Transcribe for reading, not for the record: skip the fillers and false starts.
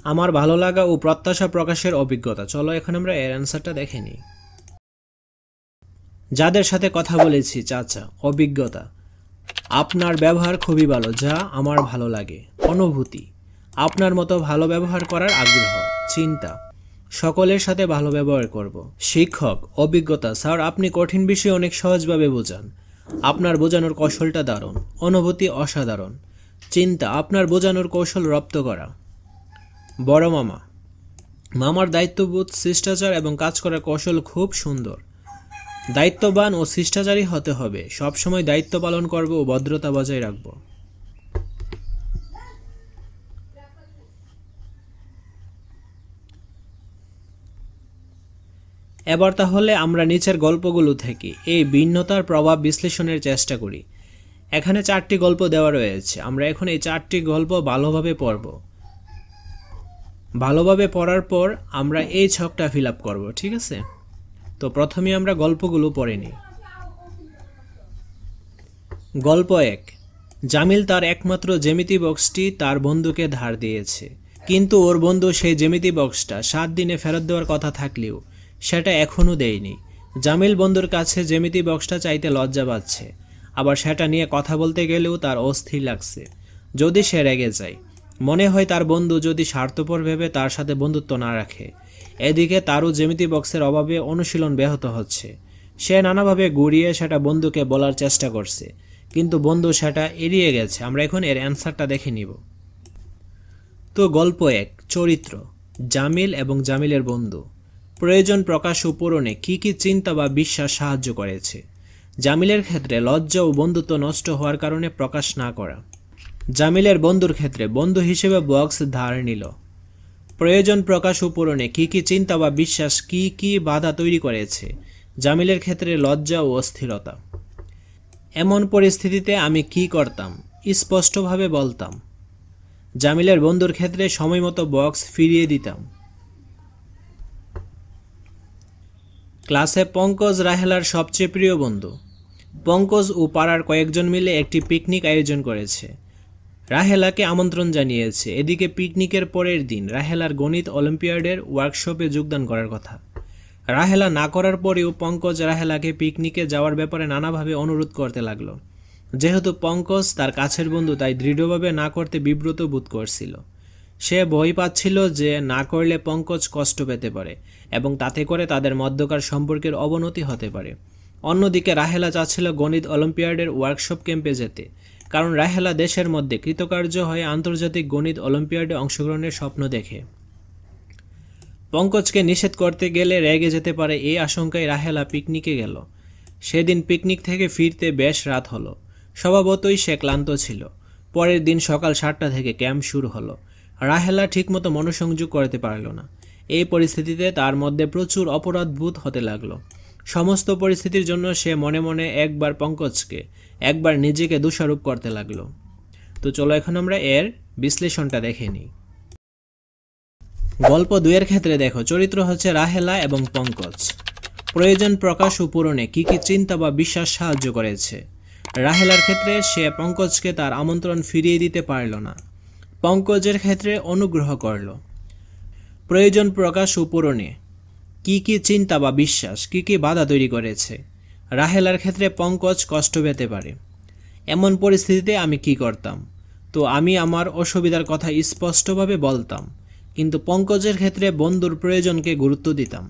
আমার ভালো লাগা ও প্রত্যাশা প্রকাশের অভিজ্ঞতা। চলো এখন আমরা এর অ্যান্সারটা দেখে নিই। যাদের সাথে কথা বলেছি চাচা। অভিজ্ঞতা, আপনার ব্যবহার খুবই ভালো, যা আমার ভালো লাগে। অনুভূতি, আপনার মতো ভালো ব্যবহার করার আগ্রহ। চিন্তা, সকলের সাথে ভালো ব্যবহার করব। শিক্ষক, অভিজ্ঞতা, স্যার আপনি কঠিন বিষয় অনেক সহজভাবে বোঝান, আপনার বোঝানোর কৌশলটা দারুণ। অনুভূতি, অসাধারণ। চিন্তা, আপনার বোঝানোর কৌশল রপ্ত করা। বড় মামা, মামার দায়িত্ববোধ, শিষ্টাচার এবং কাজ করার কৌশল খুব সুন্দর। দায়িত্ববান ও শিষ্টাচারী হতে হবে, সবসময় দায়িত্ব পালন করব ও ভদ্রতা বজায় রাখব। এবার তাহলে আমরা নিচের গল্পগুলো থেকে এই ভিন্নতার প্রভাব বিশ্লেষণের চেষ্টা করি। এখানে 4টি গল্প দেওয়া রয়েছে, আমরা এখন এই 4টি গল্প ভালোভাবে পড়ব। ভালোভাবে পড়ার পর আমরা এই ছকটা ফিল আপ করবো, ঠিক আছে? তো প্রথমে আমরা গল্পগুলো পড়ে নিই। গল্প 1। জামিল তার একমাত্র জ্যামিতি বক্সটি তার বন্ধুকে ধার দিয়েছে, কিন্তু ওর বন্ধু সেই জ্যামিতি বক্সটা 7 দিনে ফেরত দেওয়ার কথা থাকলেও সেটা এখনও দেয়নি। জামিল বন্ধুর কাছে জ্যামিতি বক্সটা চাইতে লজ্জা পাচ্ছে, আবার সেটা নিয়ে কথা বলতে গেলেও তার অস্থির লাগছে। যদি সে রেগে যায়, মনে হয় তার বন্ধু যদি স্বার্থপর ভেবে তার সাথে বন্ধুত্ব না রাখে। এদিকে তারও জ্যামিতি বক্সের অভাবে অনুশীলন ব্যাহত হচ্ছে। সে নানাভাবে ঘুরিয়ে সেটা বন্ধুকে বলার চেষ্টা করছে, কিন্তু বন্ধু সেটা এড়িয়ে গেছে। আমরা এখন এর অ্যান্সারটা দেখে নিব। তো গল্প 1, চরিত্র জামিল এবং জামিলের বন্ধু। প্রয়োজন প্রকাশ ও পূরণে কী কী চিন্তা বা বিশ্বাস সাহায্য করেছে? জামিলের ক্ষেত্রে লজ্জা ও বন্ধুত্ব নষ্ট হওয়ার কারণে প্রকাশ না করা। জামিলের বন্ধুর ক্ষেত্রে বন্ধু হিসেবে বক্স ধার নিল। প্রয়োজন প্রকাশ ও পূরণে কী কী চিন্তা বা বিশ্বাস কী কী বাধা তৈরি করেছে? জামিলের ক্ষেত্রে লজ্জা ও অস্থিরতা। এমন পরিস্থিতিতে আমি কি করতাম? স্পষ্টভাবে বলতাম। জামিলের বন্ধুর ক্ষেত্রে সময়মতো বক্স ফিরিয়ে দিতাম। ক্লাসে পঙ্কজ রাহেলার সবচেয়ে প্রিয় বন্ধু। পঙ্কজ ও পাড়ার কয়েকজন মিলে একটি পিকনিক আয়োজন করেছে। রাহেলাকে আমন্ত্রণ জানিয়েছে। এদিকে পিকনিকের পরের দিন রাহেলার গণিত অলিম্পিয়াডের ওয়ার্কশপে যোগদান করার কথা। রাহেলা না করার পরেও পঙ্কজ রাহেলাকে পিকনিকে যাওয়ার ব্যাপারে নানাভাবে অনুরোধ করতে লাগলো। যেহেতু পঙ্কজ তার কাছের বন্ধু, তাই দৃঢ়ভাবে না করতে বিব্রত বোধ করছিল। সে ভয় পাচ্ছিল যে না করলে পঙ্কজ কষ্ট পেতে পারে এবং তাতে করে তাদের মধ্যকার সম্পর্কের অবনতি হতে পারে। অন্যদিকে রাহেলা চাচ্ছিল গণিত অলিম্পিয়াডের ওয়ার্কশপ ক্যাম্পে যেতে, কারণ রাহেলা দেশের মধ্যে কৃতকার্য হয়ে আন্তর্জাতিক গণিত অলিম্পিয়াডে অংশগ্রহণের স্বপ্ন দেখে। পঙ্কজকে নিষেধ করতে গেলে রেগে যেতে পারে, এই আশঙ্কায় রাহেলা পিকনিকে গেল। সেদিন পিকনিক থেকে ফিরতে বেশ রাত হলো। স্বভাবতই সে ক্লান্ত ছিল। পরের দিন সকাল 7টা থেকে ক্যাম্প শুরু হলো। রাহেলা ঠিকমতো মনোসংযোগ করতে পারল না। এই পরিস্থিতিতে তার মধ্যে প্রচুর অপরাধবোধ হতে লাগলো। সমস্ত পরিস্থিতির জন্য সে মনে মনে একবার পঙ্কজকে, একবার নিজেকে দোষারোপ করতে লাগলো। তো চলো এখন আমরা এর বিশ্লেষণটা দেখে নিই। গল্প 2-এর ক্ষেত্রে দেখো, চরিত্র হচ্ছে রাহেলা এবং পঙ্কজ। প্রয়োজন প্রকাশ ও পূরণে কী কী চিন্তা বা বিশ্বাস সাহায্য করেছে? রাহেলার ক্ষেত্রে সে পঙ্কজকে তার আমন্ত্রণ ফিরিয়ে দিতে পারল না। পঙ্কজের ক্ষেত্রে অনুগ্রহ করল। প্রয়োজন প্রকাশ ও পূরণে কী কী চিন্তা বা বিশ্বাস কী কী বাধা তৈরি করেছে? রাহেলার ক্ষেত্রে পঙ্কজ কষ্ট পেতে পারে। এমন পরিস্থিতিতে আমি কি করতাম? তো আমি আমার অসুবিধার কথা স্পষ্টভাবে বলতাম, কিন্তু পঙ্কজের ক্ষেত্রে বন্ধুর প্রয়োজনকে গুরুত্ব দিতাম।